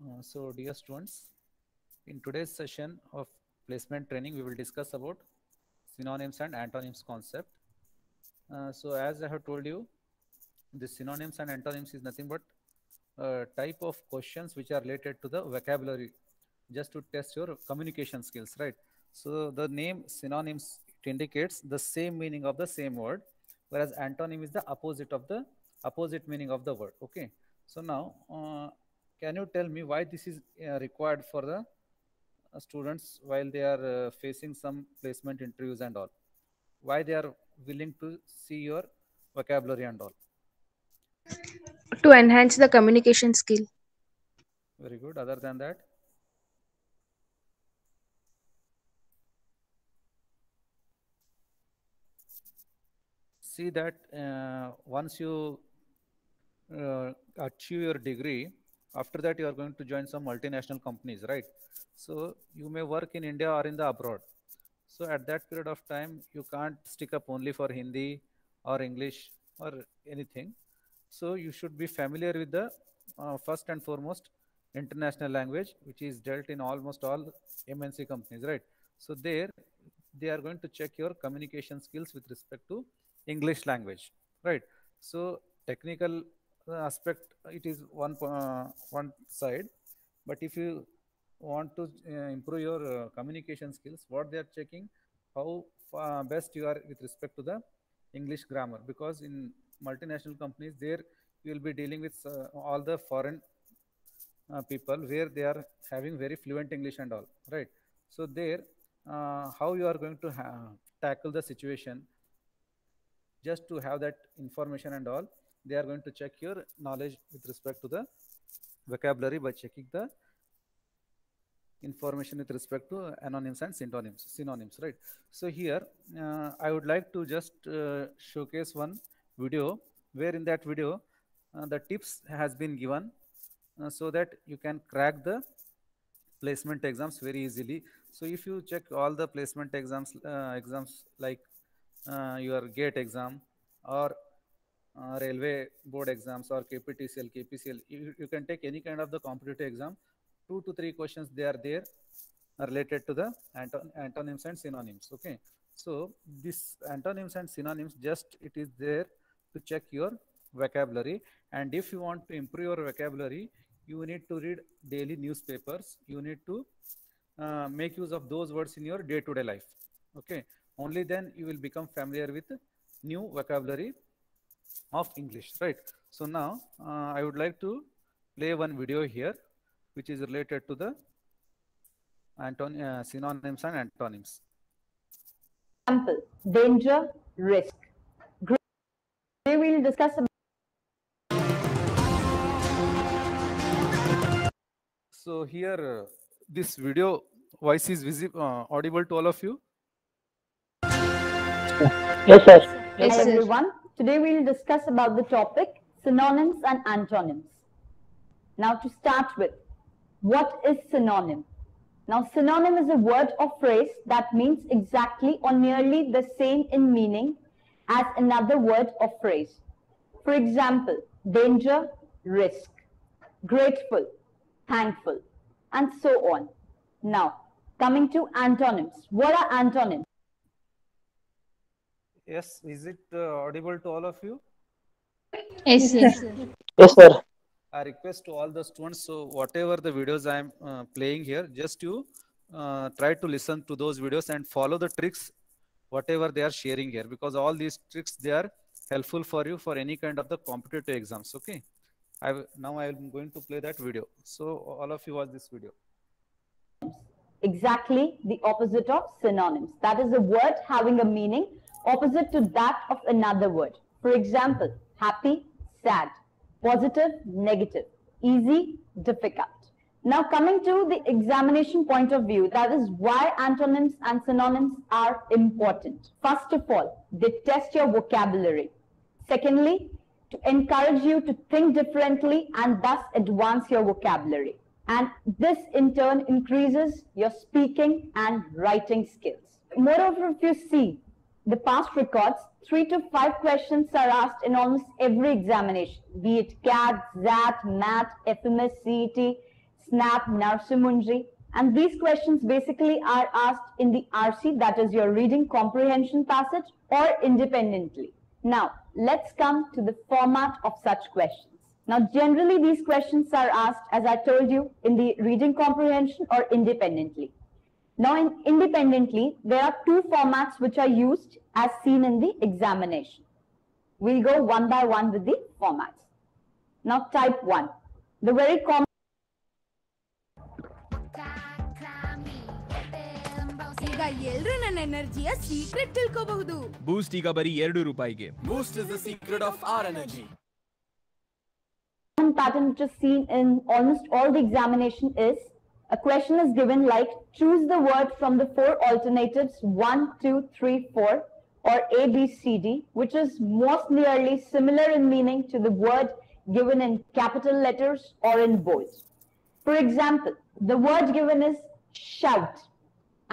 Dear students, in today's session of placement training, we will discuss about synonyms and antonyms concept. As I have told you, the synonyms and antonyms is nothing but type of questions which are related to the vocabulary, just to test your communication skills, right? So the name synonyms, it indicates the same meaning of the same word, whereas antonym is the opposite meaning of the word. Okay. So now, can you tell me why this is required for the students while they are facing some placement interviews and all? Why they are willing to see your vocabulary and all? To enhance the communication skill. Very good. Other than that, see that once you achieve your degree, after that you are going to join some multinational companies, right? So you may work in India or in the abroad. So at that period of time, you can't stick up only for Hindi or English or anything. So you should be familiar with the first and foremost international language, which is dealt in almost all MNC companies, right? So there, they are going to check your communication skills with respect to English language, right? So technical aspect, it is one side, but if you want to improve your communication skills, what they are checking, how best you are with respect to the English grammar, because in multinational companies there you will be dealing with all the foreign people where they are having very fluent English and all, right? So there, how you are going to tackle the situation, just to have that information and all, they are going to check your knowledge with respect to the vocabulary by checking the information with respect to anonyms and synonyms, right? So here, I would like to just showcase one video, where in that video the tips has been given so that you can crack the placement exams very easily. So if you check all the placement exams like your GATE exam or railway board exams or KPTCL, KPCL, you can take any kind of the competitive exam, 2 to 3 questions they are there related to the antonyms and synonyms. Okay. So this antonyms and synonyms, just it is there to check your vocabulary. And if you want to improve your vocabulary, you need to read daily newspapers. You need to make use of those words in your day-to-day life. Okay. Only then you will become familiar with new vocabulary of English, right? So now I would like to play one video here, which is related to the synonyms and antonyms. Example, danger, risk. Today we'll discuss about So here, this video voice is audible to all of you. Yes, sir. Yes, Hi sir. everyone. Today we'll discuss about the topic synonyms and antonyms. Now to start with, what is synonym? Now synonym is a word or phrase that means exactly or nearly the same in meaning as another word or phrase. For example, danger, risk, grateful, thankful, and so on. Now, coming to antonyms. What are antonyms? Yes, is it audible to all of you? Yes, sir. Yes, sir. I request to all the students, so whatever the videos I am playing here, just you try to listen to those videos and follow the tricks, whatever they are sharing here, because all these tricks, they are helpful for you for any kind of the competitive exams. Okay. Now I am going to play that video. So all of you watch this video. Exactly the opposite of synonyms. That is a word having a meaning opposite to that of another word. For example, happy, sad, positive, negative, easy, difficult. Now coming to the examination point of view, that is why antonyms and synonyms are important. First of all, they test your vocabulary. Secondly, to encourage you to think differently and thus advance your vocabulary. And this in turn increases your speaking and writing skills. Moreover, if you see the past records, 3 to 5 questions are asked in almost every examination, be it CAT, XAT, MAT, FMS, CET, snap, narsimundri. And these questions basically are asked in the RC, that is your reading comprehension passage, or independently. Now, let's come to the format of such questions. Now, generally these questions are asked, as I told you, in the reading comprehension or independently. Now, independently, there are two formats which are used as seen in the examination. We'll go one by one with the formats. Now, type 1. The very common. ಈಗ ಎಲ್ರು ನನ್ನ ಎನರ್ಜಿಯ secret ತಿಳ್ಕೋಬಹುದು. ಬೂಸ್ಟ್ ಈಗ ಬರೀ ₹2. Boost is the secret of our energy. One pattern which is seen in almost all the examination is a question is given like choose the word from the four alternatives 1, 2, 3, 4 or A, B, C, D, which is most nearly similar in meaning to the word given in capital letters or in bold. For example, the word given is shout,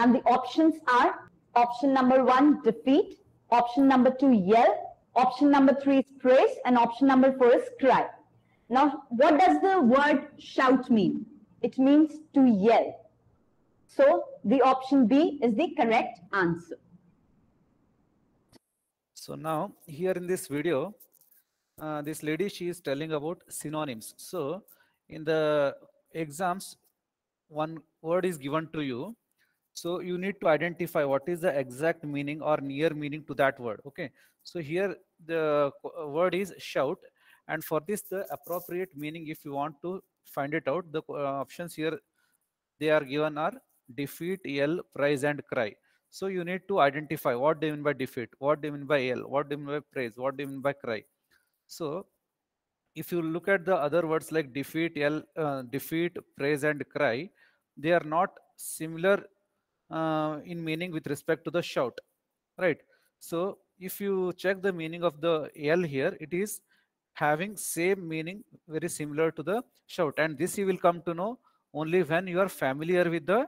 and the options are option number 1, defeat, option number 2, yell, option number 3 is praise, and option number 4 is cry. Now, what does the word shout mean? It means to yell. So, the option B is the correct answer. So now here in this video, this lady, she is telling about synonyms. So in the exams, one word is given to you. So you need to identify what is the exact meaning or near meaning to that word. Okay. So here the word is shout. And for this, the appropriate meaning, if you want to find it out, the options here, they are given are defeat, yell, praise, and cry. So you need to identify what they mean by defeat, what they mean by yell, what they mean by praise, what they mean by cry. So if you look at the other words like defeat, yell, defeat, praise, and cry, they are not similar in meaning with respect to the shout, right? So if you check the meaning of the yell here, it is having same meaning, very similar to the shout, and this you will come to know only when you are familiar with the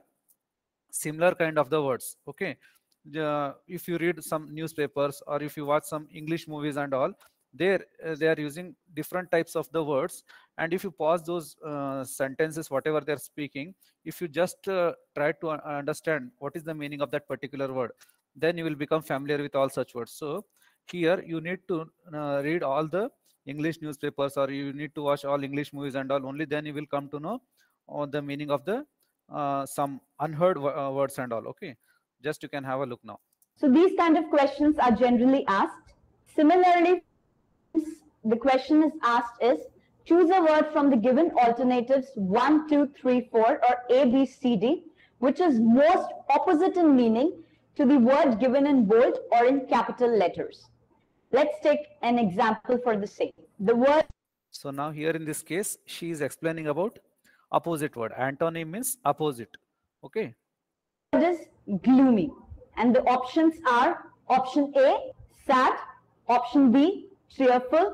similar kind of the words. Okay, if you read some newspapers or if you watch some English movies and all, they are using different types of the words, and if you pause those sentences, whatever they're speaking, if you just try to understand what is the meaning of that particular word, then you will become familiar with all such words. So here you need to read all the English newspapers, or you need to watch all English movies and all, only then you will come to know the meaning of the some unheard words and all. Okay, just you can have a look now. So these kind of questions are generally asked. Similarly, the question is asked is choose a word from the given alternatives 1, 2, 3, 4 or A, B, C, D, which is most opposite in meaning to the word given in bold or in capital letters. Let's take an example for the same. The word. So now here in this case, she is explaining about opposite word. Antonym means opposite. Okay. Word is gloomy, and the options are option A, sad, option B, cheerful,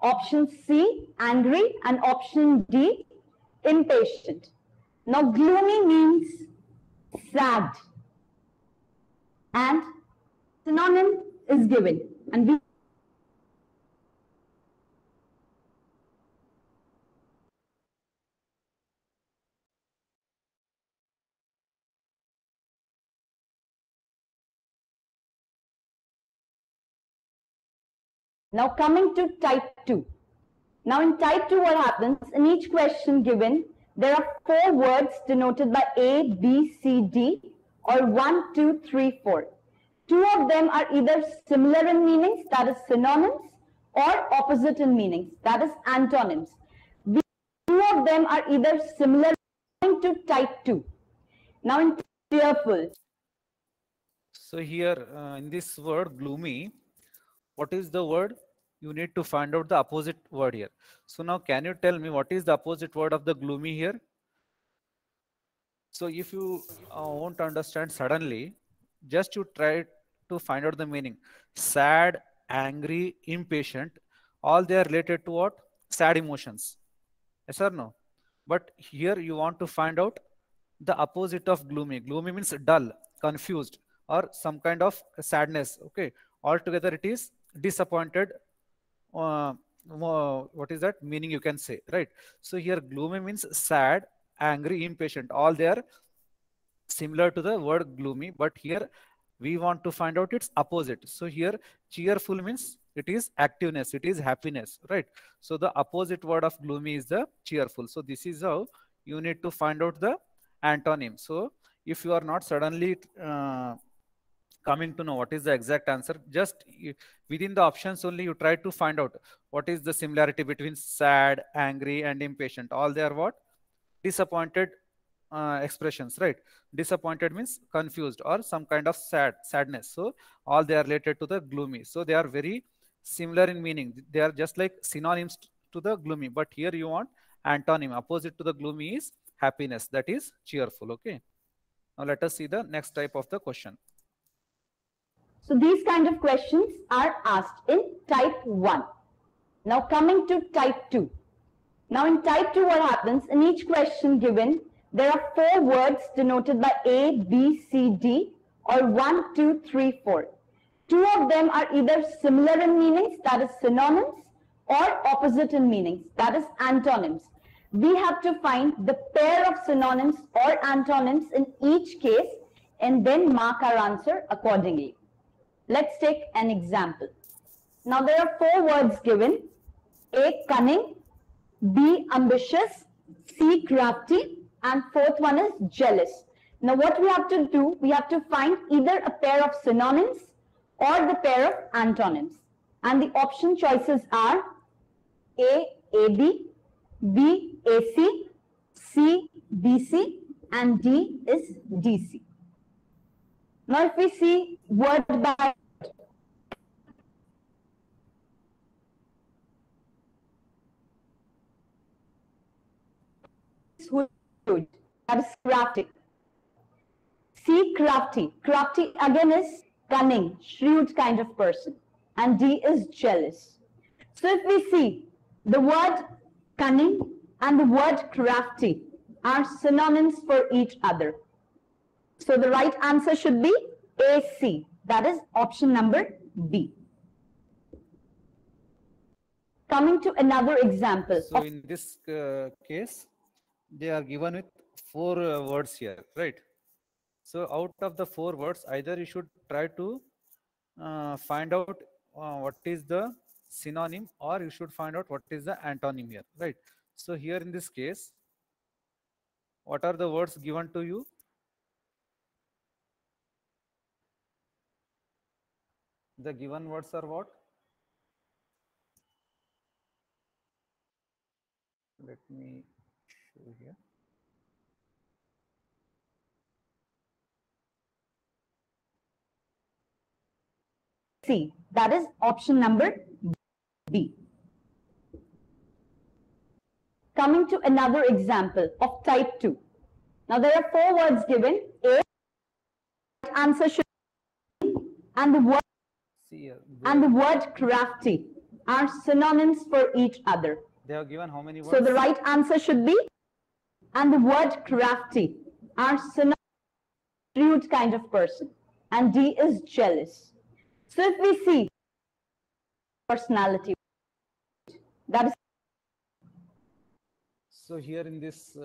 option C, angry, and option D, impatient. Now, gloomy means sad, and synonym is given, and we Now coming to type 2. Now in type 2 what happens, in each question given, there are 4 words denoted by A, B, C, D or 1, 2, 3, 4. 2 of them are either similar in meanings, that is synonyms, or opposite in meanings, that is antonyms. 2 of them are either similar to type 2. Now in cheerful. So here in this word gloomy, what is the word? You need to find out the opposite word here. So now can you tell me what is the opposite word of the gloomy here? So if you won't understand suddenly, just you try to find out the meaning. Sad, angry, impatient, all they are related to what? Sad emotions. Yes or no? But here you want to find out the opposite of gloomy. Gloomy means dull, confused, or some kind of sadness. Okay. Altogether it is disappointed. What is that meaning you can say, right? So here gloomy means sad, angry, impatient, all they are similar to the word gloomy, but here we want to find out its opposite. So here cheerful means it is activeness, it is happiness, right? So the opposite word of gloomy is the cheerful. So this is how you need to find out the antonym. So if you are not suddenly coming to know what is the exact answer, just within the options only you try to find out what is the similarity between sad, angry and impatient. All they are what? Disappointed expressions, right? Disappointed means confused or some kind of sadness. So all they are related to the gloomy. So they are very similar in meaning. They are just like synonyms to the gloomy, but here you want antonym. Opposite to the gloomy is happiness, that is cheerful. Okay, now let us see the next type of the question. So these kind of questions are asked in type 1. Now coming to type 2. Now in type 2, what happens? In each question given, there are 4 words denoted by A, B, C, D, or 1, 2, 3, 4. 2 of them are either similar in meanings, that is synonyms, or opposite in meanings, that is antonyms. We have to find the pair of synonyms or antonyms in each case and then mark our answer accordingly. Let's take an example. Now there are 4 words given: A, cunning, B, ambitious, C, crafty, and 4th one is jealous. Now what we have to do, we have to find either a pair of synonyms or the pair of antonyms. And the option choices are A, AB, B, AC, C, BC, and D is DC. Now if we see word by that is crafty. C, crafty. Crafty again is cunning, shrewd kind of person. And D is jealous. So if we see the word cunning and the word crafty are synonyms for each other. So the right answer should be AC. That is option number B. Coming to another example. So in this case, they are given with 4 words here, right? So out of the 4 words, either you should try to find out what is the synonym, or you should find out what is the antonym here, right? So here in this case, what are the words given to you? The given words are what? Let me show here. C. That is option number B. Coming to another example of type 2. Now there are 4 words given. A, answer should be, and the word and the word crafty are synonyms for each other. They have given how many words? So the right answer should be, and the word crafty are synonyms for shrewd kind of person. And D is jealous. So if we see personality, that is. So here in this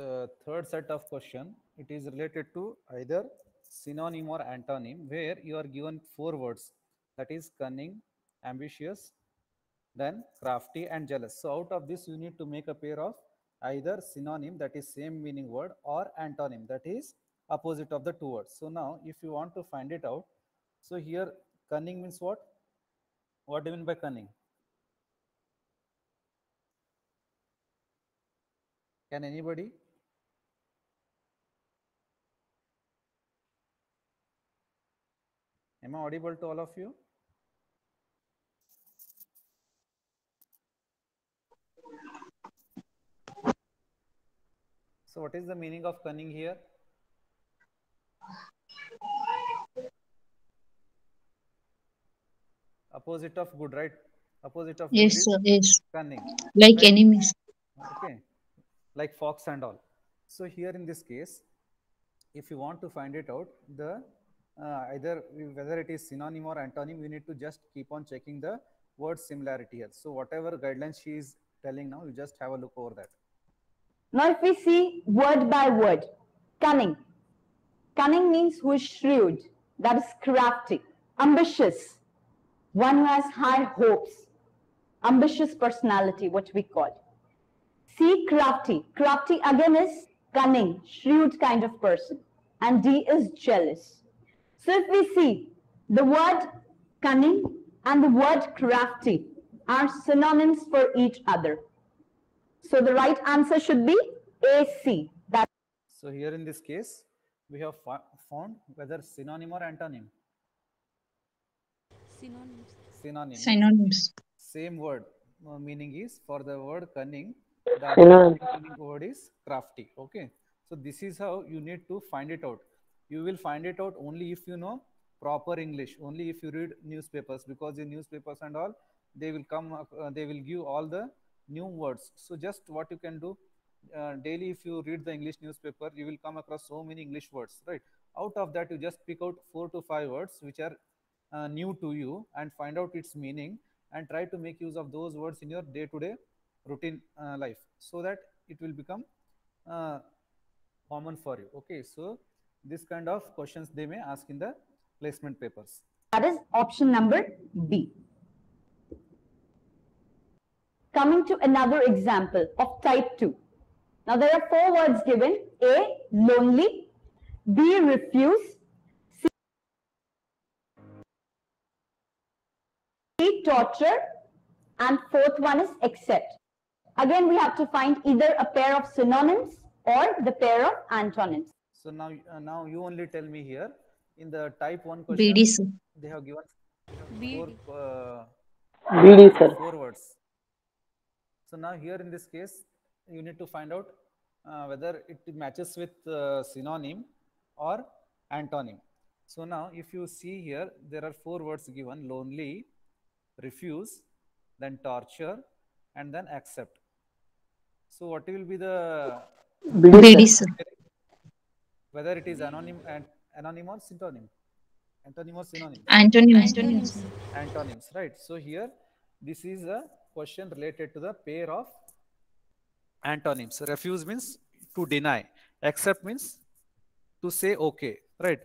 third set of question, it is related to either synonym or antonym, where you are given 4 words, that is cunning, ambitious, then crafty and jealous. So out of this you need to make a pair of either synonym, that is same meaning word, or antonym, that is opposite of the 2 words. So now if you want to find it out, so here cunning means what? What do you mean by cunning? Can anybody? Am I audible to all of you? So what is the meaning of cunning here? Opposite of good, right? Opposite of good Yes, is sir. Yes. cunning. Like Right? enemies. Okay, like fox and all. So here in this case, if you want to find it out, the either whether it is synonym or antonym, you need to just keep on checking the word similarity here. So whatever guidelines she is telling now, you just have a look over that. Now, if we see word by word, cunning. Cunning means who is shrewd, that is crafty. Ambitious, one who has high hopes. Ambitious personality, what we call. C, crafty. Crafty again is cunning, shrewd kind of person. And D is jealous. So if we see the word cunning and the word crafty are synonyms for each other. So the right answer should be AC. That So here in this case, we have found whether synonym or antonym. Synonyms. Synonym. Synonyms. Same word meaning is for the word cunning, the Synonym. other meaning word is crafty. Okay, so this is how you need to find it out. You will find it out only if you know proper English, only if you read newspapers, because in newspapers and all they will come they will give all the new words. So just what you can do, daily if you read the English newspaper, you will come across so many English words, right? Out of that, you just pick out 4 to 5 words which are new to you and find out its meaning, and try to make use of those words in your day-to-day routine life, so that it will become uh, common for you. Okay, so this kind of questions they may ask in the placement papers. is option number B. Coming to another example of type 2. Now there are 4 words given. A, lonely. B, refuse. C, torture. And 4th one is accept. Again, we have to find either a pair of synonyms or the pair of antonyms. So now you only tell me here in the type 1 question BD, sir. they have given BD. BD, sir. 4 words. So now here in this case, you need to find out whether it matches with synonym or antonym. So now if you see here, there are 4 words given: lonely, refuse, then torture, and then accept. So what will be the BD, sir. whether it is anonym or synonym? Antonym or synonym? Antonyms. Antonyms, right? So here this is a question related to the pair of antonyms. Refuse means to deny, accept means to say okay, right?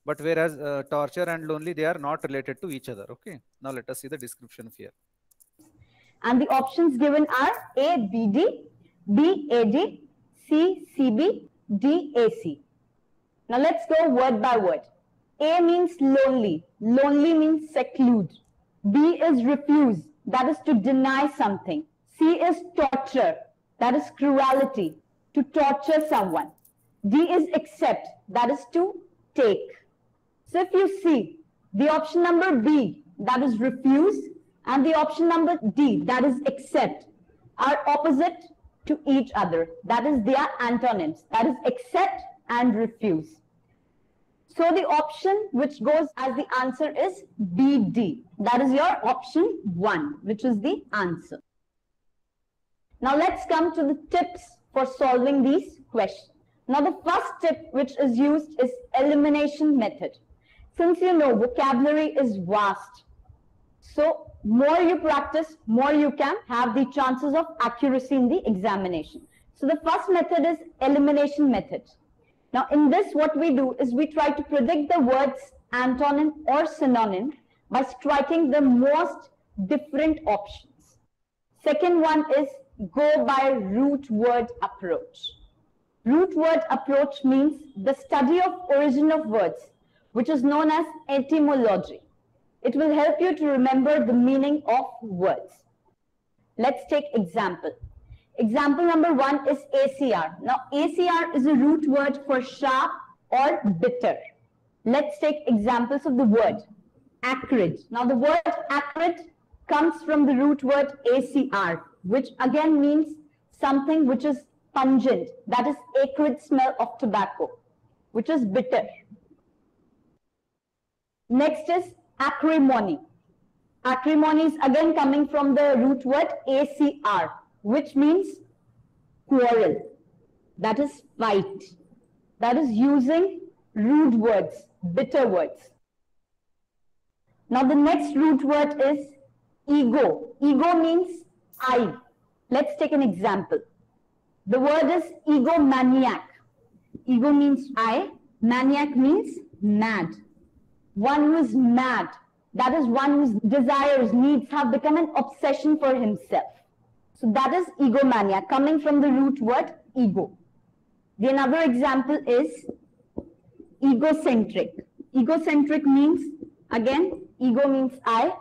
But whereas torture and lonely, they are not related to each other. Okay, now let us see the description here. And the options given are A, BD, B, AD, C, CB, D, AC. Now let's go word by word. A means lonely. Lonely means seclude. B is refuse. That is to deny something. C is torture. That is cruelty. To torture someone. D is accept. That is to take. So if you see the option number B, that is refuse, and the option number D, that is accept, are opposite to each other. That is their antonyms. That is accept and refuse. So the option which goes as the answer is BD. That is your option 1, which is the answer. Now let's come to the tips for solving these questions. Now the first tip which is used is elimination method. Since you know vocabulary is vast, so more you practice, more you can have the chances of accuracy in the examination. So the first method is elimination method. Now in this, what we do is we try to predict the words antonym or synonym by striking the most different options. Second one is go by root word approach. Root word approach means the study of origin of words, which is known as etymology. It will help you to remember the meaning of words. Let's take example. Example number 1 is ACR. Now ACR is a root word for sharp or bitter. Let's take examples of the word acrid. Now the word acrid comes from the root word ACR, which again means something which is pungent, that is acrid smell of tobacco, which is bitter. Next is acrimony. Acrimony is again coming from the root word ACR, which means quarrel, that is fight, that is using rude words, bitter words. Now the next root word is ego. Ego means I. Let's take an example. The word is egomaniac. Ego means I, maniac means mad. One who is mad, that is one whose desires, needs have become an obsession for himself. So that is egomaniac, coming from the root word ego. The another example is egocentric. Egocentric means, again, ego means I,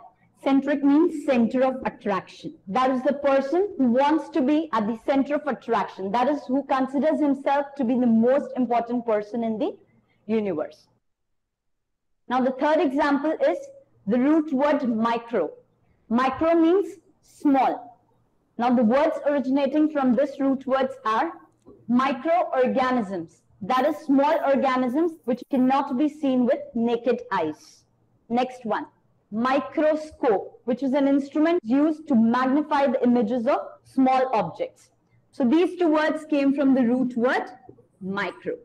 centric means center of attraction. That is the person who wants to be at the center of attraction. That is who considers himself to be the most important person in the universe. Now the third example is the root word micro. Micro means small. Now the words originating from this root words are microorganisms. That is small organisms which cannot be seen with naked eyes. Next one, microscope, which is an instrument used to magnify the images of small objects. So these two words came from the root word micro.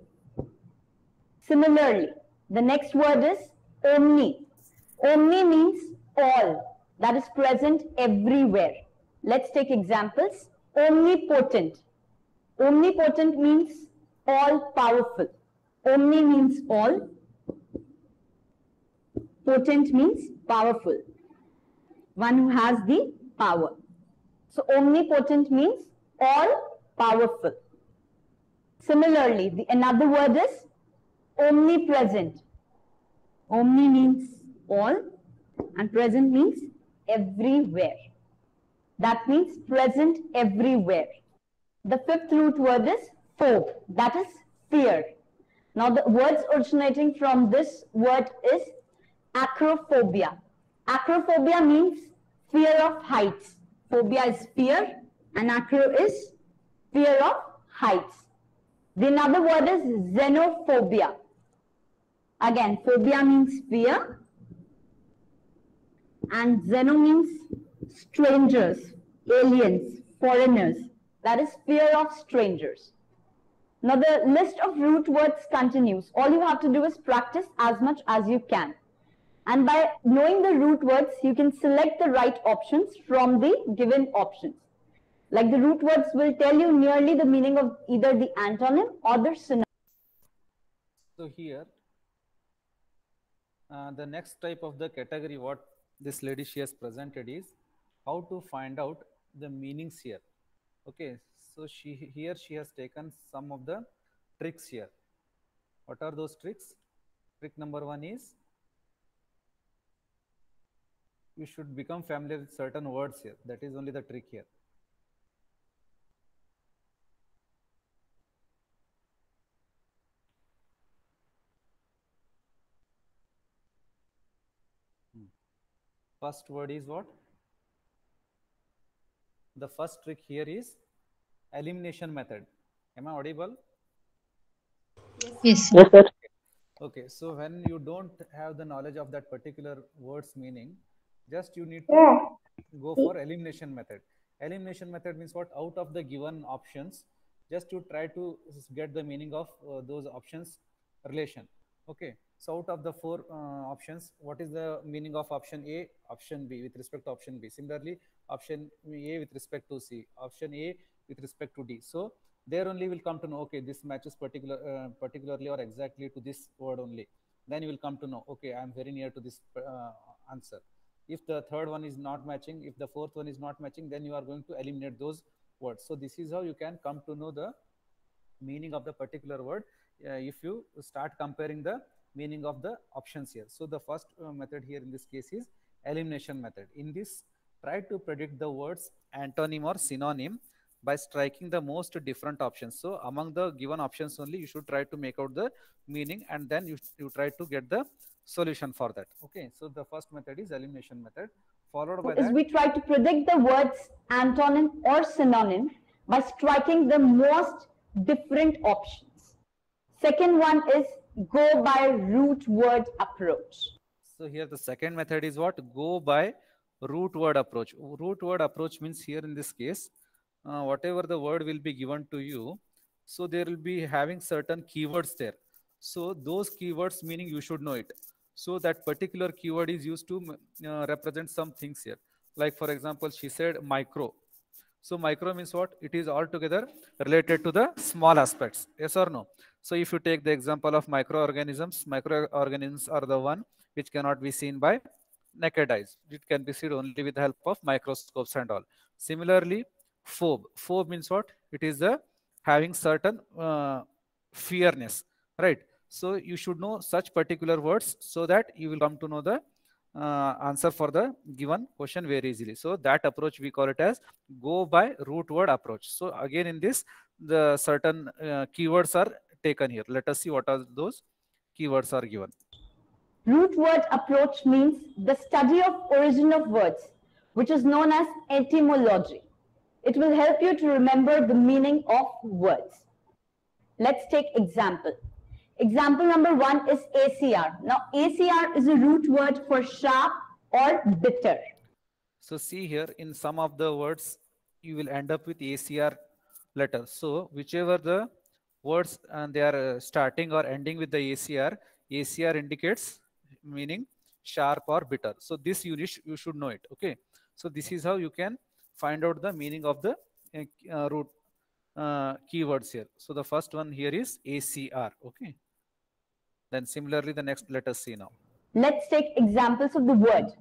Similarly, the next word is omni. Omni means all, that is present everywhere. Let's take examples. Omnipotent. Omnipotent means all powerful. Omni means all. Potent means powerful. One who has the power. So omnipotent means all powerful. Similarly, another word is omnipresent. Omni means all and present means everywhere. That means present everywhere. The fifth root word is phobe, that is fear. Now the words originating from this word is acrophobia. Acrophobia means fear of heights. Phobia is fear and acro is fear of heights. The another word is xenophobia. Again, phobia means fear and xeno means strangers, aliens, foreigners. That is fear of strangers. Now the list of root words continues. All you have to do is practice as much as you can. And by knowing the root words, you can select the right options from the given options. Like the root words will tell you nearly the meaning of either the antonym or the synonym. So here, the next type of the category what this lady she has presented is how to find out the meanings here. Okay, so she has taken some of the tricks here. What are those tricks? Trick number one is you should become familiar with certain words here. That is only the trick here. First word is what? The first trick here is elimination method. Am I audible? Yes. Yes, sir. Okay, so when you don't have the knowledge of that particular word's meaning, just you need to go for elimination method. Elimination method means what? Out of the given options, just to try to get the meaning of those options relation. Okay, so out of the four options, what is the meaning of option A, option B with respect to option B? Similarly, option A with respect to C, option A with respect to D. So there only will come to know, okay, this matches particularly or exactly to this word only. Then you will come to know, okay, I am very near to this answer. If the third one is not matching, if the fourth one is not matching, then you are going to eliminate those words. So this is how you can come to know the meaning of the particular word if you start comparing the meaning of the options here. So the first method here in this case is elimination method. In this, try to predict the words antonym or synonym by striking the most different options. So among the given options only, you should try to make out the meaning, and then you try to get the solution for that. Okay, so the first method is elimination method, followed by that we try to predict the words antonym or synonym by striking the most different options. Second one is go by root word approach. So here the second method is what? Go by root word approach. Root word approach means here in this case, whatever the word will be given to you, so there will be having certain keywords there. So those keywords meaning you should know it. So that particular keyword is used to represent some things here. Like for example, she said micro. So micro means what? It is altogether related to the small aspects. Yes or no? So if you take the example of microorganisms are the one which cannot be seen by naked eyes. It can be seen only with the help of microscopes and all. Similarly, phobe. Phobe means what? It is the having certain fearness, right? So you should know such particular words so that you will come to know the answer for the given question very easily. So that approach we call it as go by root word approach. So again in this, the certain keywords are taken here. Let us see what are those keywords are given. Root word approach means the study of origin of words, which is known as etymology. It will help you to remember the meaning of words. Let's take example. Example number 1 is ACR. Now, ACR is a root word for sharp or bitter. So see here, in some of the words, you will end up with ACR letter. So whichever the words and they are starting or ending with the ACR, ACR indicates meaning sharp or bitter. So this you should know it. Okay. So this is how you can find out the meaning of the root keywords here. So the first one here is ACR. Okay. Then similarly, the next let us see now. Let's take examples of the word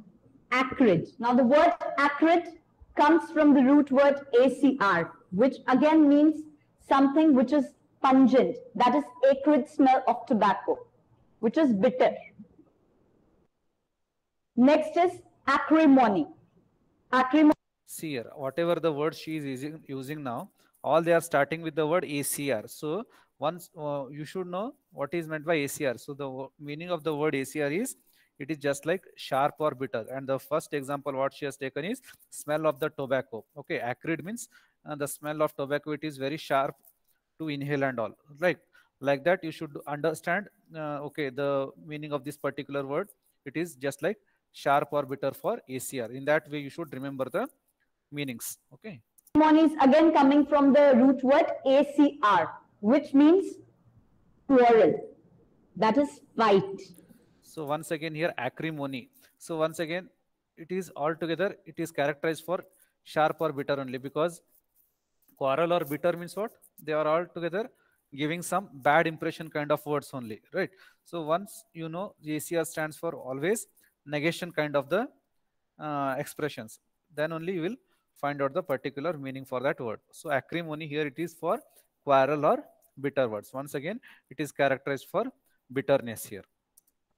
acrid. Now the word acrid comes from the root word ACR, which again means something which is pungent, that is acrid smell of tobacco, which is bitter. Next is acrimony. Acrimony. See here, whatever the word she is using now, all they are starting with the word ACR. So once you should know what is meant by ACR. So the meaning of the word ACR is it is just like sharp or bitter. And the first example what she has taken is smell of the tobacco. Okay, acrid means the smell of tobacco. It is very sharp to inhale and all. Like that you should understand. Okay, the meaning of this particular word. It is just like sharp or bitter for ACR. In that way, you should remember the meanings. Okay. Acrimony is again coming from the root word ACR, which means quarrel, that is fight. So once again here acrimony. So once again it is altogether it is characterized for sharp or bitter only, because quarrel or bitter means what? They are all together giving some bad impression kind of words only, right? So once you know ACR stands for always negation kind of the expressions, then only you will find out the particular meaning for that word. So acrimony here it is for quarrel or bitter words. Once again it is characterized for bitterness here.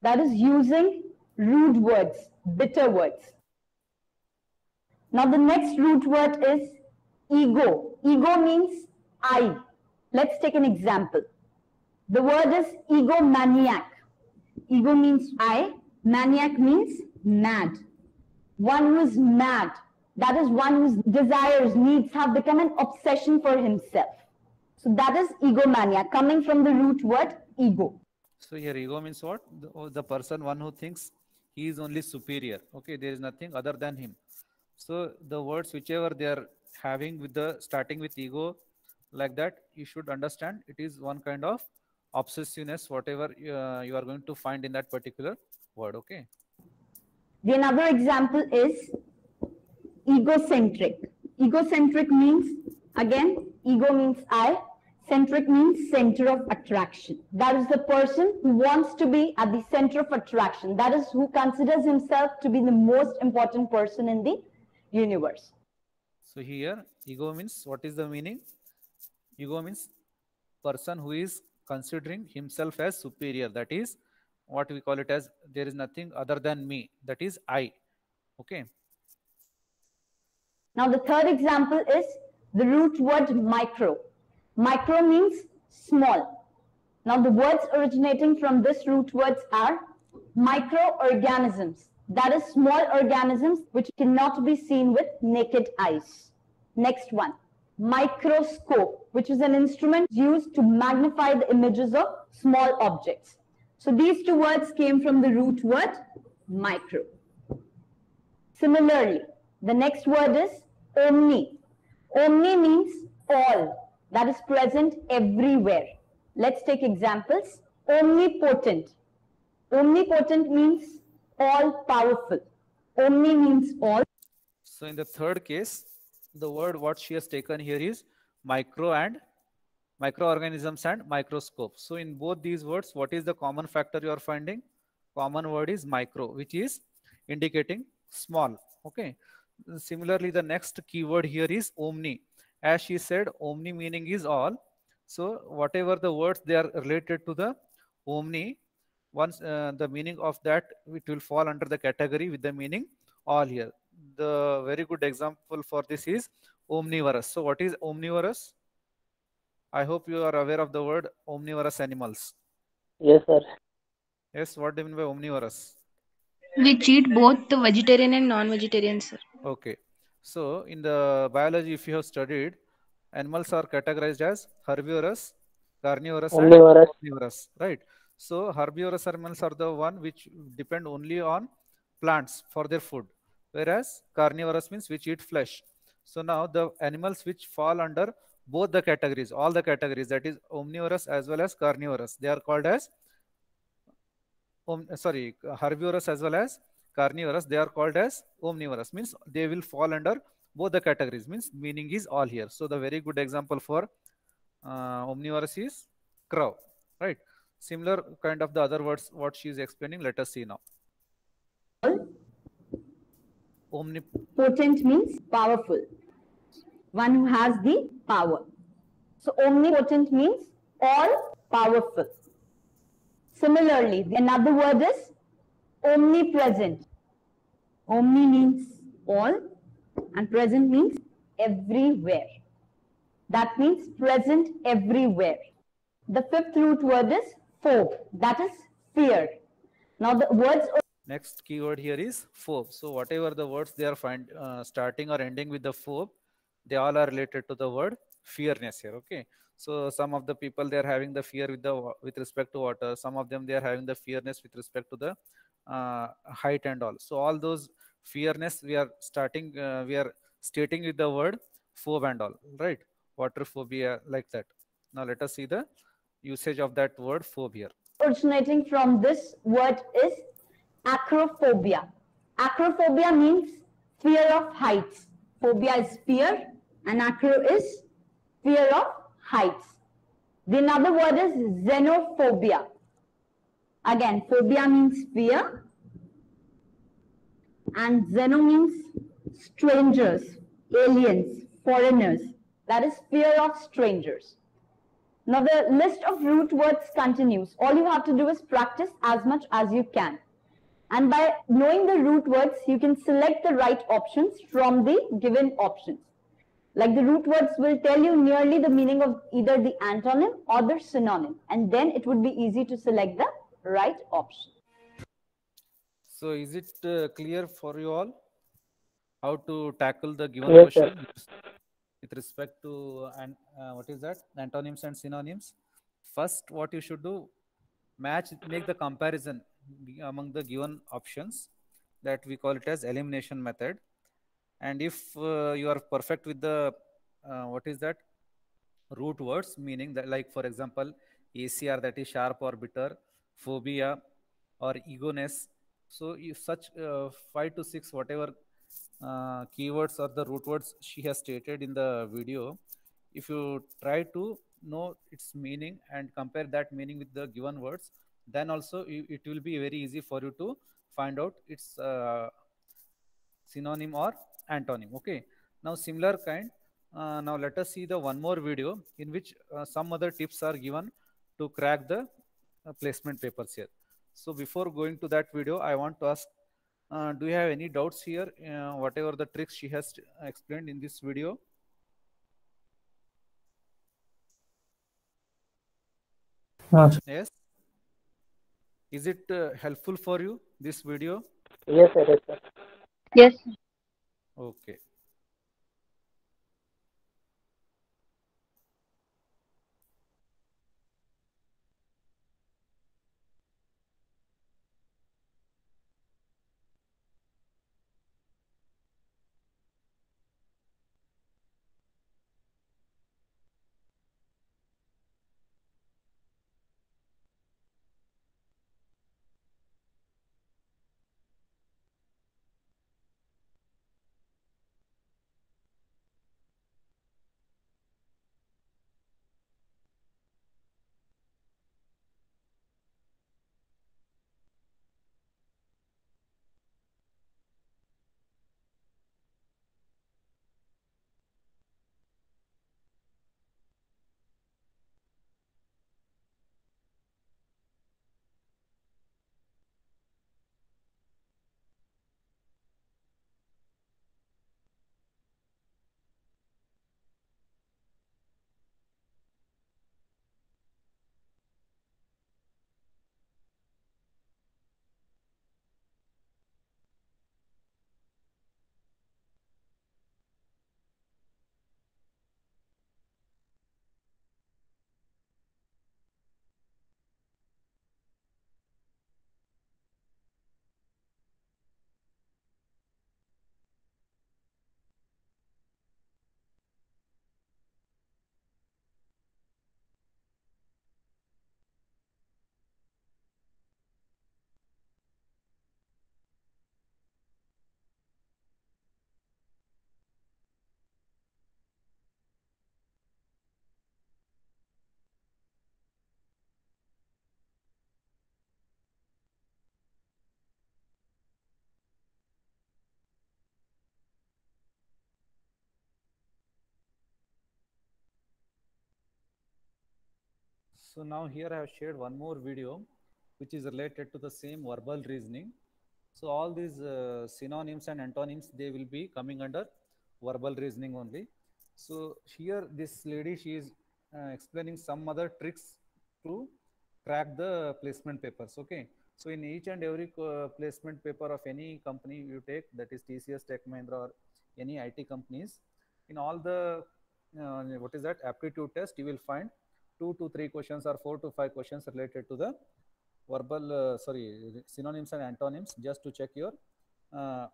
That is using rude words, bitter words. Now the next root word is ego. Ego means I. Let's take an example. The word is egomaniac. Ego means I. Maniac means mad. One who is mad. That is one whose desires, needs have become an obsession for himself. So that is egomaniac, coming from the root word ego. So here ego means what? The person, one who thinks he is only superior. Okay, there is nothing other than him. So the words whichever they are having with the starting with ego, like that, you should understand it is one kind of obsessiveness, whatever you are going to find in that particular word. Okay. The another example is egocentric. Egocentric means, again, ego means I. Centric means center of attraction. That is the person who wants to be at the center of attraction. That is who considers himself to be the most important person in the universe. So here ego means, what is the meaning? Ego means person who is considering himself as superior. That is what we call it as there is nothing other than me. That is I. Okay. Now the third example is the root word micro. Micro means small. Now the words originating from this root words are microorganisms. That is small organisms which cannot be seen with naked eyes. Next one, microscope, which is an instrument used to magnify the images of small objects. So these two words came from the root word micro. Similarly, the next word is omni. Omni means all. That is present everywhere. Let's take examples. Omnipotent. Omnipotent means all powerful. Omni means all. So in the third case, The word what she has taken here is micro and microorganisms and microscope. So in both these words, what is the common factor you are finding? Common word is micro, which is indicating small. Okay. Similarly, the next keyword here is omni. As she said, omni meaning is all. So whatever the words they are related to the omni, once the meaning of that, it will fall under the category with the meaning all here. The very good example for this is omnivorous. So what is omnivorous? I hope you are aware of the word omnivorous animals. Yes, sir. Yes, what do you mean by omnivorous? Which eat both the vegetarian and non-vegetarian, sir. Okay. So in the biology, if you have studied, animals are categorized as herbivorous, carnivorous, and Omnivorous. omnivorous, right? So herbivorous animals are the one which depend only on plants for their food, whereas carnivorous means which eat flesh. So now the animals which fall under both the categories, all the categories, that is omnivorous as well as carnivorous, they are called as herbivorous as well as carnivorous, they are called as omnivorous, means they will fall under both the categories, means meaning is all here. So the very good example for omnivorous is crow, right? Similar kind of the other words what she is explaining, let us see now. Potent means powerful, one who has the power. So omnipotent means all powerful. Similarly, another word is omnipresent. Omni means all and present means everywhere. That means present everywhere. The fifth root word is phobe, that is fear. Now the words. Next keyword here is phobe. So whatever the words they are starting or ending with the phobe, they all are related to the word fearness here. Okay. So some of the people they are having the fear with respect to water. Some of them they are having the fearness with respect to the height and all. So all those fearness we are we are stating with the word phobe and all, right? Water phobia, like that. Now let us see the usage of that word phobe here. Originating from this word is acrophobia. Acrophobia means fear of heights. Phobia is fear and acro is fear of heights. The another word is xenophobia. Again, phobia means fear and xeno means strangers, aliens, foreigners. That is fear of strangers. Now the list of root words continues. All you have to do is practice as much as you can. And by knowing the root words, you can select the right options from the given options. Like the root words will tell you nearly the meaning of either the antonym or the synonym. And then it would be easy to select the right option. So is it clear for you all how to tackle the given Yes, question sir. with respect to what is that, antonyms and synonyms? First, what you should do, make the comparison among the given options, that we call it as elimination method. And if you are perfect with the what is that, root words, meaning that, like for example, ACR, that is sharp or bitter, phobia or egoness. So if such 5 to 6 whatever keywords or the root words she has stated in the video, if you try to know its meaning and compare that meaning with the given words, then also it will be very easy for you to find out its synonym or antonym. Okay. Now similar kind, now let us see the one more video in which some other tips are given to crack the placement papers here. So before going to that video, I want to ask, do you have any doubts here, whatever the tricks she has explained in this video? Yes. Is it helpful for you, this video? Yes, sir. Yes, sir. Yes. Okay. So now here I have shared one more video which is related to the same verbal reasoning. So all these synonyms and antonyms, they will be coming under verbal reasoning only. So here this lady, she is explaining some other tricks to crack the placement papers. Okay. So in each and every placement paper of any company you take, that is TCS, Tech Mahindra, or any IT companies, in all the what is that aptitude test, you will find 2 to 3 questions or 4 to 5 questions related to the verbal synonyms and antonyms, just to check your uh,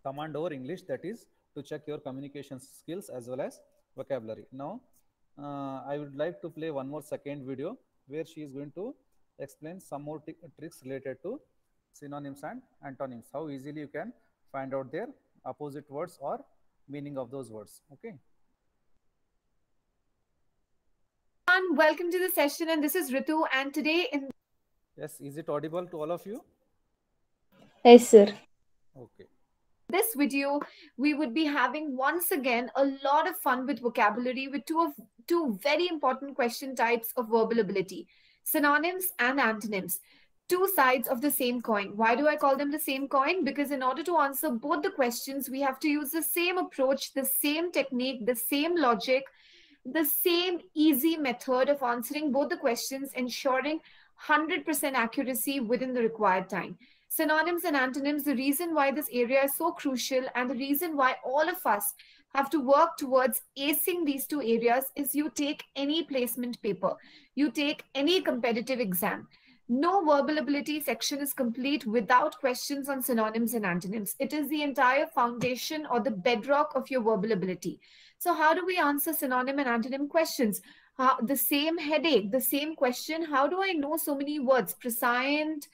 command over English, that is to check your communication skills as well as vocabulary. Now I would like to play one more second video where she is going to explain some more tricks related to synonyms and antonyms, how easily you can find out their opposite words or meaning of those words. Okay. Welcome to the session, and this is Ritu, and today in Yes, is it audible to all of you? Yes, sir. Okay. this video we would be having once again a lot of fun with vocabulary with two very important question types of verbal ability: synonyms and antonyms. Two sides of the same coin. Why do I call them the same coin? Because in order to answer both the questions, we have to use the same approach, the same technique, the same logic, the same easy method of answering both the questions, ensuring 100% accuracy within the required time. Synonyms and antonyms, the reason why this area is so crucial and the reason why all of us have to work towards acing these two areas is you take any placement paper, you take any competitive exam. No verbal ability section is complete without questions on synonyms and antonyms. It is the entire foundation or the bedrock of your verbal ability. So how do we answer synonym and antonym questions? The same headache, the same question. How do I know so many words? Prescient,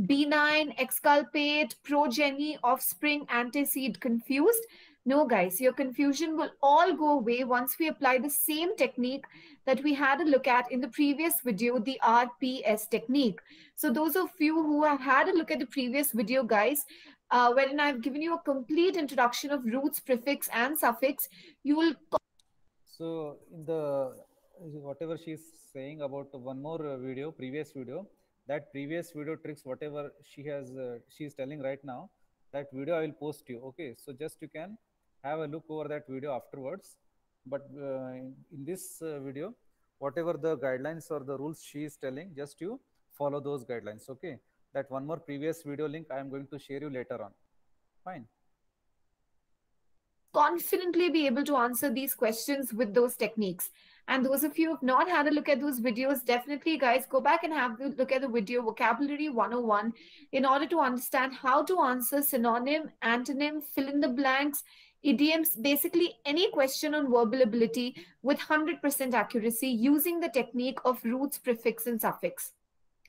benign, exculpate, progeny, offspring, antecede. Confused? No, guys, your confusion will all go away once we apply the same technique that we had a look at in the previous video, the RPS technique. So those of you who have had a look at the previous video, guys, wherein I've given you a complete introduction of roots, prefix, and suffix, you will... So in the whatever she is saying about one more video, previous video, that previous video tricks, whatever she is telling right now, that video I will post you. Okay, so just you can have a look over that video afterwards. But in this video, whatever the guidelines or the rules she is telling, just you follow those guidelines. Okay, that one more previous video link I am going to share you later on. Fine. Confidently be able to answer these questions with those techniques. And those of you who have not had a look at those videos, definitely, guys, go back and have a look at the video Vocabulary 101 in order to understand how to answer synonym, antonym, fill in the blanks, idioms, basically any question on verbal ability with 100% accuracy using the technique of roots, prefix, and suffix.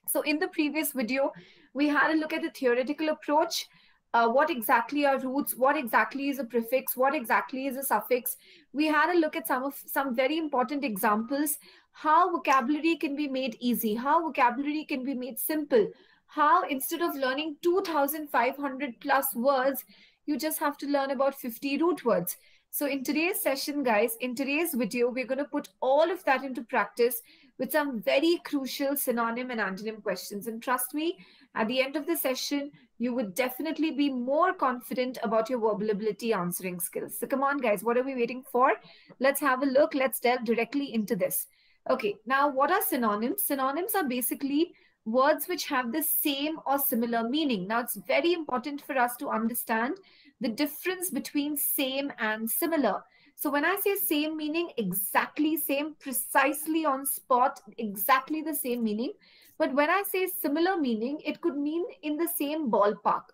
So in the previous video, we had a look at the theoretical approach. What exactly are roots? What exactly is a prefix? What exactly is a suffix? We had a look at some very important examples, how vocabulary can be made easy, how vocabulary can be made simple, how instead of learning 2,500 plus words, you just have to learn about 50 root words. So in today's session, guys, in today's video, we're going to put all of that into practice with some very crucial synonym and antonym questions. And trust me, at the end of the session, you would definitely be more confident about your verbal ability answering skills. So come on, guys, what are we waiting for? Let's have a look. Let's delve directly into this. Okay, now what are synonyms? Synonyms are basically words which have the same or similar meaning. Now, it's very important for us to understand the difference between same and similar. So when I say same meaning, exactly same, precisely on spot, exactly the same meaning. But when I say similar meaning, it could mean in the same ballpark,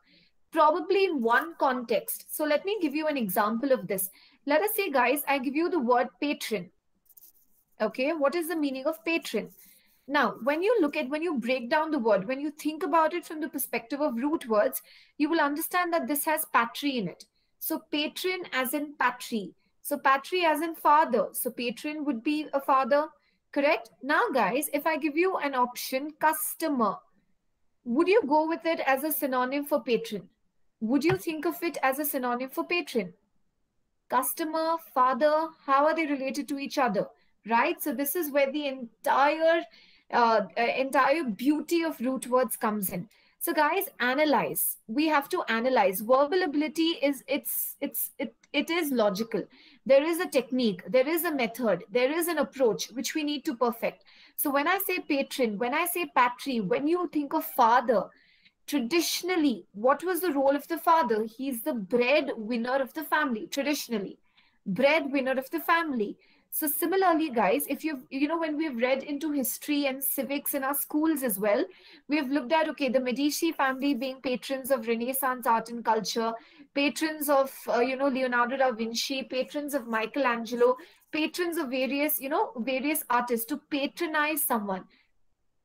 probably in one context. So let me give you an example of this. Let us say, guys, I give you the word patron. Okay, what is the meaning of patron? Now, when you break down the word, when you think about it from the perspective of root words, you will understand that this has patri in it. So patron as in patri. So patri as in father. So patron would be a father. Correct? Now, guys, if I give you an option, customer, would you go with it as a synonym for patron? Would you think of it as a synonym for patron? Customer, father, how are they related to each other? right? So this is where the entire beauty of root words comes in. So guys, analyze. We have to analyze. Verbal ability is it is logical. There is a technique, there is a method, there is an approach which we need to perfect. So when I say patron, when I say patri, when you think of father, traditionally, what was the role of the father? He's the breadwinner of the family, traditionally. Breadwinner of the family. So similarly, guys, if when we've read into history and civics in our schools as well, we've looked at, okay, the Medici family being patrons of Renaissance art and culture, patrons of, Leonardo da Vinci, patrons of Michelangelo, patrons of various artists. To patronize someone,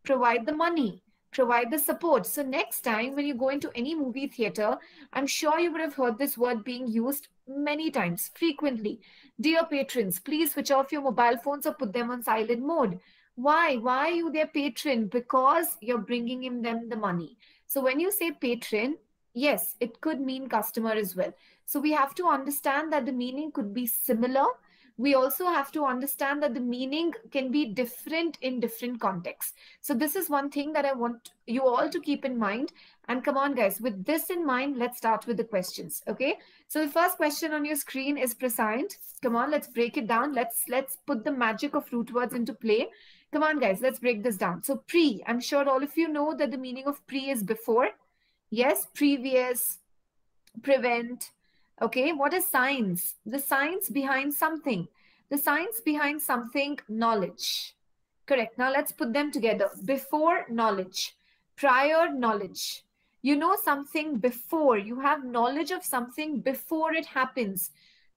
provide the money, provide the support. So next time when you go into any movie theater, I'm sure you would have heard this word being used many times, frequently. Dear patrons, please switch off your mobile phones or put them on silent mode. Why? Why are you their patron? Because you're bringing them the money. So when you say patron, yes, it could mean customer as well. So we have to understand that the meaning could be similar. We also have to understand that the meaning can be different in different contexts. So this is one thing that I want you all to keep in mind. And come on, guys, with this in mind, let's start with the questions, okay? So the first question on your screen is prescient. Come on, let's break it down. Let's put the magic of root words into play. Come on, guys, let's break this down. So pre, I'm sure all of you know that the meaning of pre is before. Yes, previous, prevent. Okay, what is science? The science behind something. The science behind something, knowledge. Correct. Now let's put them together. Before, knowledge. Prior, knowledge. You know something before. You have knowledge of something before it happens.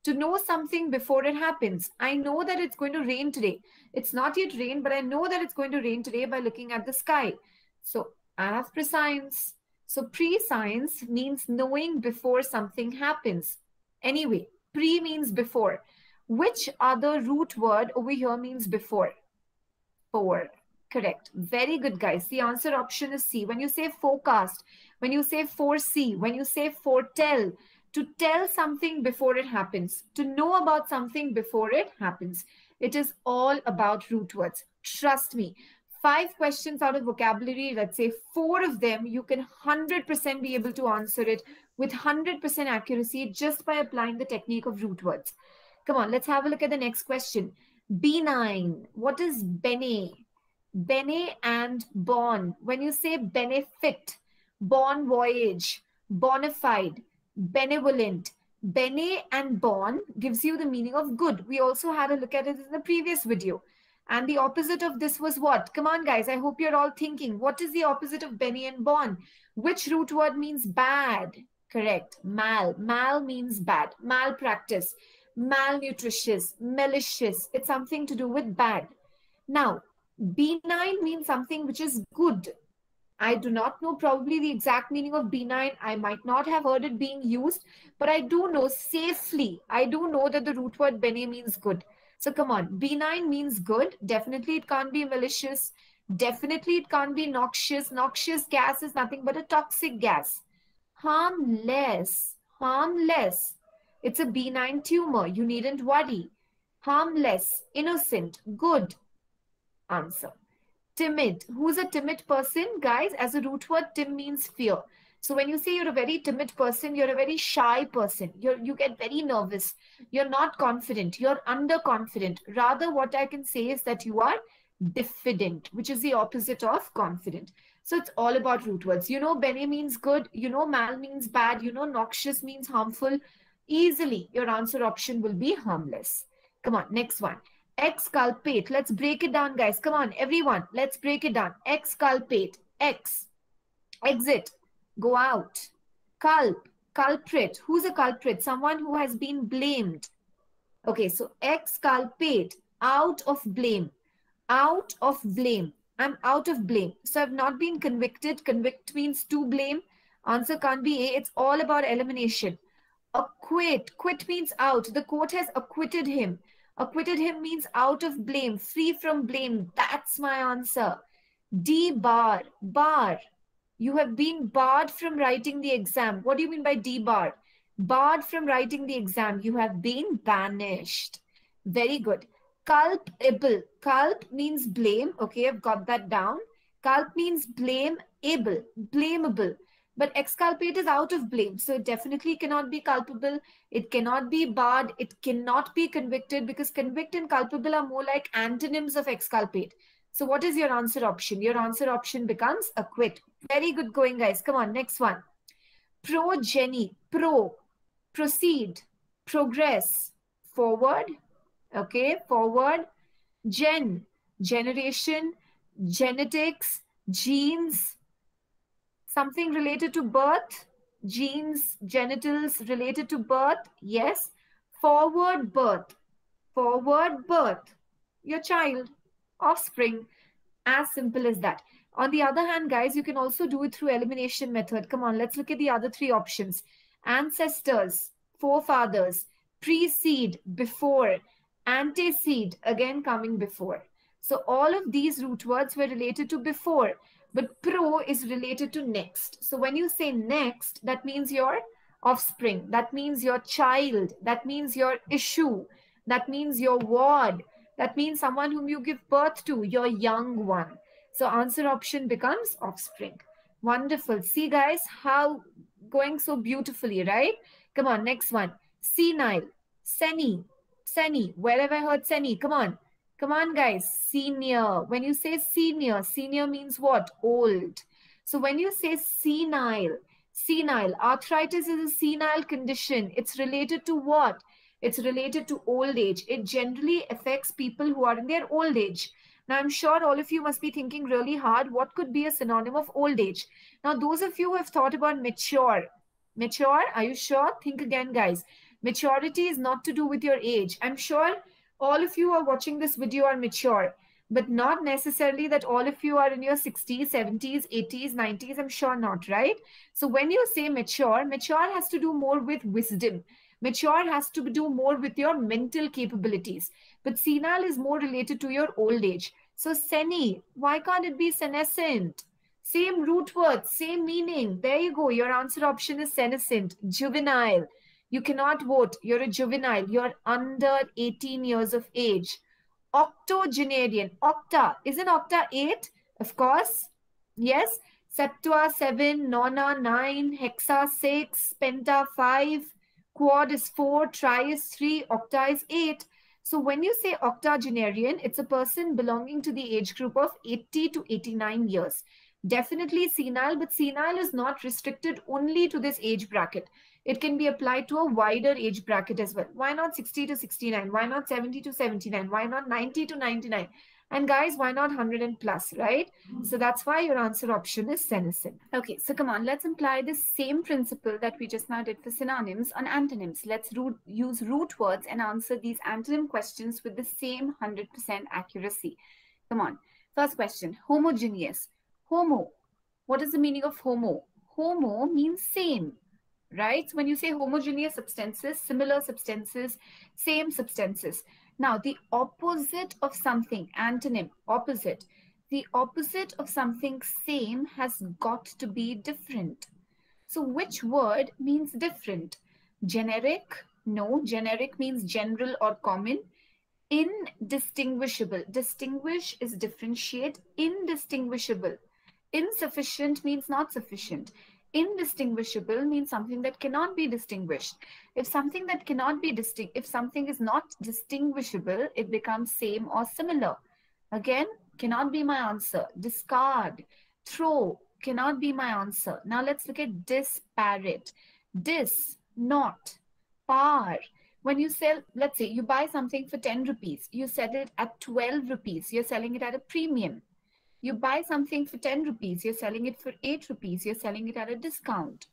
To know something before it happens. I know that it's going to rain today. It's not yet rain, but I know that it's going to rain today by looking at the sky. So I have prescience. So pre-science means knowing before something happens. Anyway, pre means before. Which other root word over here means before? For. Correct. Very good, guys. The answer option is C. When you say forecast, when you say foresee, when you say foretell, to tell something before it happens, to know about something before it happens. It is all about root words. Trust me. 5 questions out of vocabulary, let's say 4 of them, you can 100% be able to answer it with 100% accuracy just by applying the technique of root words. Come on, let's have a look at the next question. B9. What is bene? Bene and bon. When you say benefit, bon voyage, bona fide, benevolent, bene and bon gives you the meaning of good. We also had a look at it in the previous video. And the opposite of this was what? Come on, guys. I hope you're all thinking. What is the opposite of bene and bon? Which root word means bad? Correct. Mal. Mal means bad. Malpractice. Malnutritious. Malicious. It's something to do with bad. Now, B9 means something which is good. I do not know probably the exact meaning of B9. I might not have heard it being used, but I do know safely. I do know that the root word bene means good. So come on, B9 means good. Definitely it can't be malicious. Definitely it can't be noxious. Noxious gas is nothing but a toxic gas. Harmless. Harmless. It's a B9 tumor. You needn't worry. Harmless. Innocent. Good. Answer. Timid. Who's a timid person? Guys, as a root word, tim means fear. So when you say you're a very timid person, you're a very shy person. You get very nervous. You're not confident. You're underconfident. Rather, what I can say is that you are diffident, which is the opposite of confident. So it's all about root words. You know, bene means good. You know, mal means bad. You know, noxious means harmful. Easily, your answer option will be harmless. Come on, next one. Exculpate. Let's break it down, guys. Come on, everyone. Let's break it down. Exculpate. Ex. Exit. Go out. Culp. Culprit. Who's a culprit? Someone who has been blamed. Okay, so exculpate. Out of blame. Out of blame. I'm out of blame. So I've not been convicted. Convict means to blame. Answer can't be A. It's all about elimination. Acquit. Quit means out. The court has acquitted him. Acquitted him means out of blame, free from blame. That's my answer. Debar. Bar. You have been barred from writing the exam. What do you mean by debarred? Barred from writing the exam. You have been banished. Very good. Culpable. Culp means blame. Okay, I've got that down. Culp means blame-able, blameable. But exculpate is out of blame. So it definitely cannot be culpable. It cannot be barred. It cannot be convicted, because convict and culpable are more like antonyms of exculpate. So what is your answer option? Your answer option becomes acquit. Very good going, guys. Come on, next one. Progeny. Pro, proceed, progress, forward. Okay, forward. Gen, generation, genetics, genes, something related to birth, genes, genitals related to birth. Yes. Forward birth, forward birth, your child, offspring. As simple as that. On the other hand, guys, you can also do it through elimination method. Come on, let's look at the other three options. Ancestors, forefathers, precede, before, antecede, again coming before. So all of these root words were related to before, but pro is related to next. So when you say next, that means your offspring, that means your child, that means your issue, that means your ward, that means someone whom you give birth to, your young one. So answer option becomes offspring. Wonderful. See, guys, how going so beautifully, right? Come on, next one. Senile, seni, seni. Where have I heard seni? Come on. Come on, guys. Senior. When you say senior, senior means what? Old. So when you say senile, senile, arthritis is a senile condition. It's related to what? It's related to old age. It generally affects people who are in their old age. Now, I'm sure all of you must be thinking really hard, what could be a synonym of old age? Now, those of you who have thought about mature, mature, are you sure? Think again, guys. Maturity is not to do with your age. I'm sure all of you who are watching this video are mature, but not necessarily that all of you are in your 60s, 70s, 80s, 90s. I'm sure not, right? So when you say mature, mature has to do more with wisdom. Mature has to do more with your mental capabilities. But senile is more related to your old age. So seni, why can't it be senescent? Same root word, same meaning. There you go. Your answer option is senescent. Juvenile. You cannot vote. You're a juvenile. You're under 18 years of age. Octogenarian. Octa. Isn't octa 8? Of course. Yes. Septua 7. Nona 9. Hexa 6. Penta 5. Quad is 4. Tri is 3. Octa is 8. So when you say octogenarian, it's a person belonging to the age group of 80 to 89 years. Definitely senile, but senile is not restricted only to this age bracket. It can be applied to a wider age bracket as well. Why not 60 to 69? Why not 70 to 79? Why not 90 to 99? And guys, why not 100 and plus, right? So that's why your answer option is senescent. Okay, so come on, let's apply the same principle that we just now did for synonyms on antonyms. Let's use root words and answer these antonym questions with the same 100% accuracy. Come on. First question, homogeneous. Homo. What is the meaning of homo? Homo means same, right? So when you say homogeneous substances, similar substances, same substances. Now, the opposite of something, antonym, opposite. The opposite of something same has got to be different. So which word means different? Generic? No, generic means general or common. Indistinguishable. Distinguish is differentiate. Indistinguishable. Insufficient means not sufficient. Indistinguishable means something that cannot be distinguished. If something that cannot be if something is not distinguishable, it becomes same or similar. Again, cannot be my answer. Discard, throw, cannot be my answer. Now let's look at disparate. Dis, not, par. When you sell, let's say you buy something for 10 rupees, you sell it at 12 rupees, you're selling it at a premium. You buy something for 10 rupees, you're selling it for 8 rupees, you're selling it at a discount.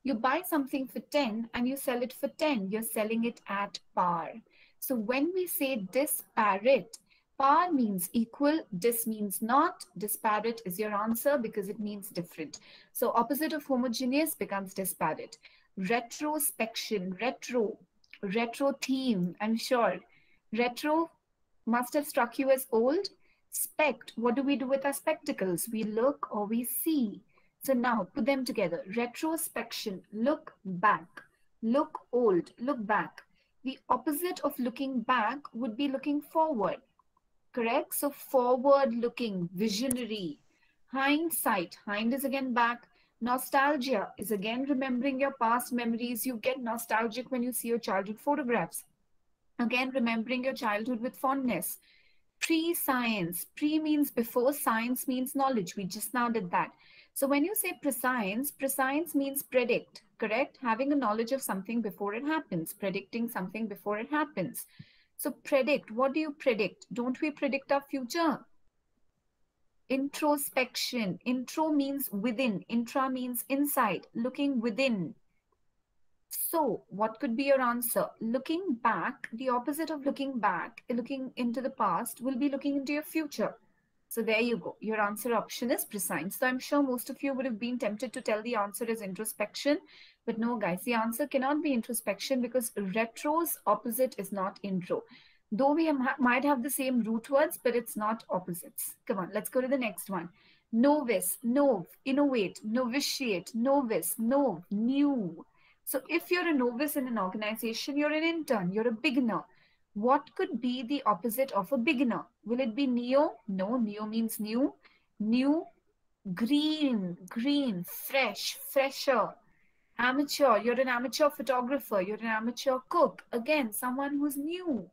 You buy something for 10 and you sell it for 10, you're selling it at par. So when we say disparate, par means equal, dis means not, disparate is your answer because it means different. So opposite of homogeneous becomes disparate. Retrospection, retro theme, I'm sure. Retro must have struck you as old. Spect, what do we do with our spectacles? We look or we see. So now put them together. Retrospection, look back. Look old, look back. The opposite of looking back would be looking forward. Correct? So forward looking, visionary. Hindsight, hind is again back. Nostalgia is again remembering your past memories. You get nostalgic when you see your childhood photographs. Again, remembering your childhood with fondness. Pre-science, pre means before, science means knowledge. We just now did that. So when you say prescience means predict, correct? Having a knowledge of something before it happens, predicting something before it happens. So predict, what do you predict? Don't we predict our future? Introspection, intro means within, intra means inside, looking within. So what could be your answer? Looking back, the opposite of looking back, looking into the past, will be looking into your future. So there you go. Your answer option is prescience. So I'm sure most of you would have been tempted to tell the answer is introspection. But no, guys, the answer cannot be introspection because retro's opposite is not intro. Though we might have the same root words, but it's not opposites. Come on, let's go to the next one. Novice, nov, innovate, novitiate, novice, nov, new. So if you're a novice in an organization, you're an intern, you're a beginner. What could be the opposite of a beginner? Will it be neo? No, neo means new. New, green, green, fresh, fresher. Amateur, you're an amateur photographer, you're an amateur cook. Again, someone who's new.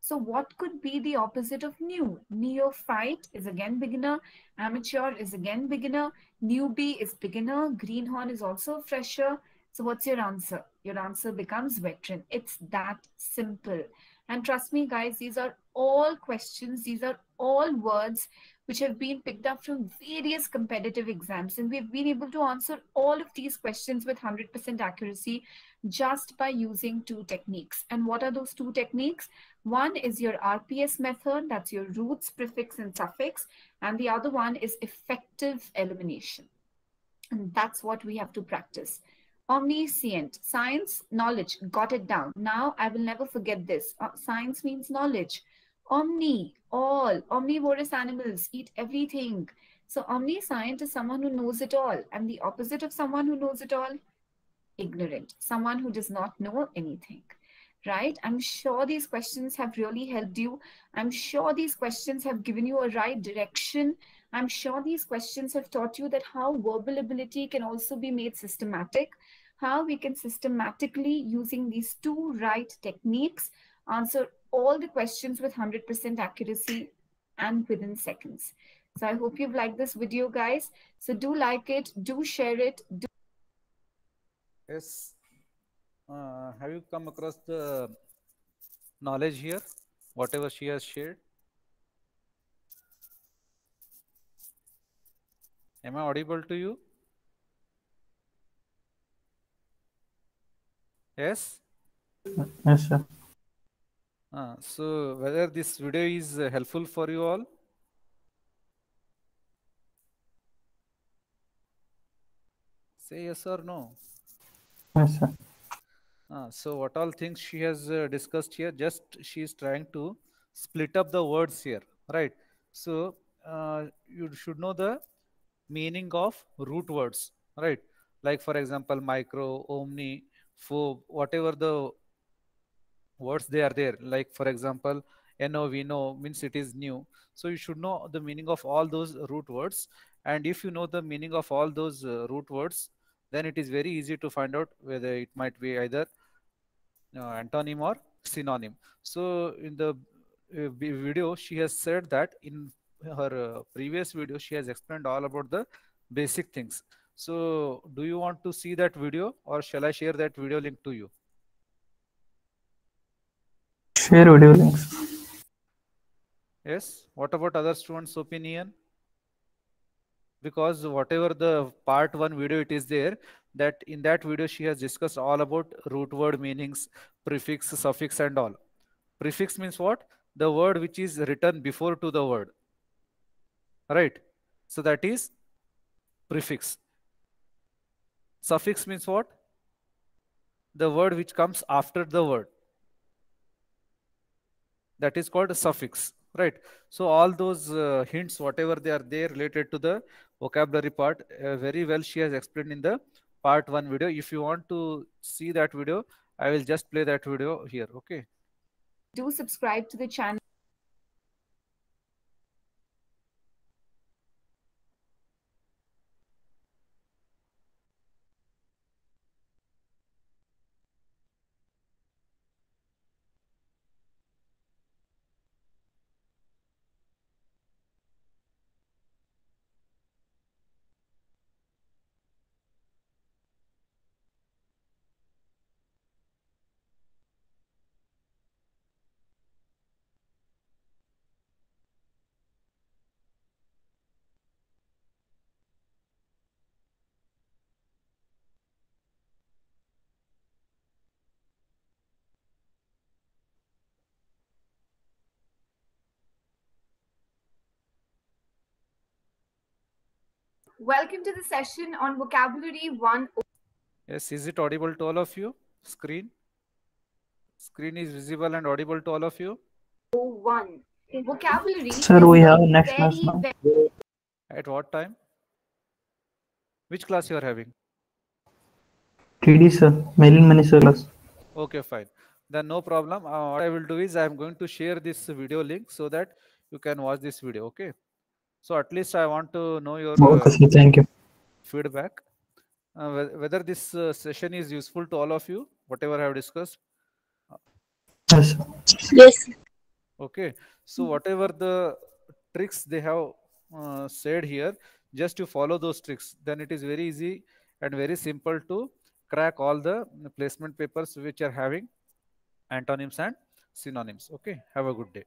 So what could be the opposite of new? Neophyte is again beginner. Amateur is again beginner. Newbie is beginner. Greenhorn is also fresher. So what's your answer? Your answer becomes veteran. It's that simple. And trust me, guys, these are all questions. These are all words which have been picked up from various competitive exams. And we've been able to answer all of these questions with 100% accuracy just by using two techniques. And what are those two techniques? One is your RPS method, that's your roots, prefix, and suffix. And the other one is effective elimination. And that's what we have to practice. Omniscient, science, knowledge, got it down. Now I will never forget this. Science means knowledge. Omni, all, omnivorous animals eat everything. So omniscient is someone who knows it all. And the opposite of someone who knows it all? Ignorant, someone who does not know anything. Right? I'm sure these questions have really helped you. I'm sure these questions have given you a right direction. I'm sure these questions have taught you that how verbal ability can also be made systematic, how we can systematically, using these two right techniques, answer all the questions with 100% accuracy and within seconds. So I hope you've liked this video, guys. So do like it, do share it. Yes. Have you come across the knowledge here, whatever she has shared? Am I audible to you? Yes? Yes, sir. So whether this video is helpful for you all? Say yes or no. Yes, sir. So what all things she has discussed here, just she is trying to split up the words here, right? So you should know the meaning of root words, right? Like for example, micro, omni, phobe, whatever the words they are there. Like for example, no, we know means it is new. So you should know the meaning of all those root words. And if you know the meaning of all those root words, then it is very easy to find out whether it might be either antonym or synonym. So in the video, she has said that in her previous video, she has explained all about the basic things. So do you want to see that video or shall I share that video link to you? Share video links. Yes. What about other students' opinion? Because whatever the part 1 video it is there, that in that video she has discussed all about root word meanings, prefix, suffix and all. Prefix means what? The word which is written before to the word. Right? So that is prefix. Suffix means what? The word which comes after the word. That is called a suffix. Right? So all those hints, whatever they are there related to the vocabulary part, very well she has explained in the part 1 video. If you want to see that video, I will just play that video here. Okay. Do subscribe to the channel. Welcome to the session on vocabulary 101. Yes, is it audible to all of you? Screen is visible and audible to all of you? Vocabulary Sir, is we a have next class very, now. very At what time? Which class you are having? TD sir, Mailin Manisha class. Okay, fine. Then no problem. What I will do is I am going to share this video link so that you can watch this video. Okay. So at least I want to know your Okay, sir, thank you. feedback. Whether this session is useful to all of you, whatever I have discussed. Yes, sir. Yes. Okay. So whatever the tricks they have said here, just to follow those tricks, then it is very easy and very simple to crack all the placement papers which are having antonyms and synonyms. Okay. Have a good day.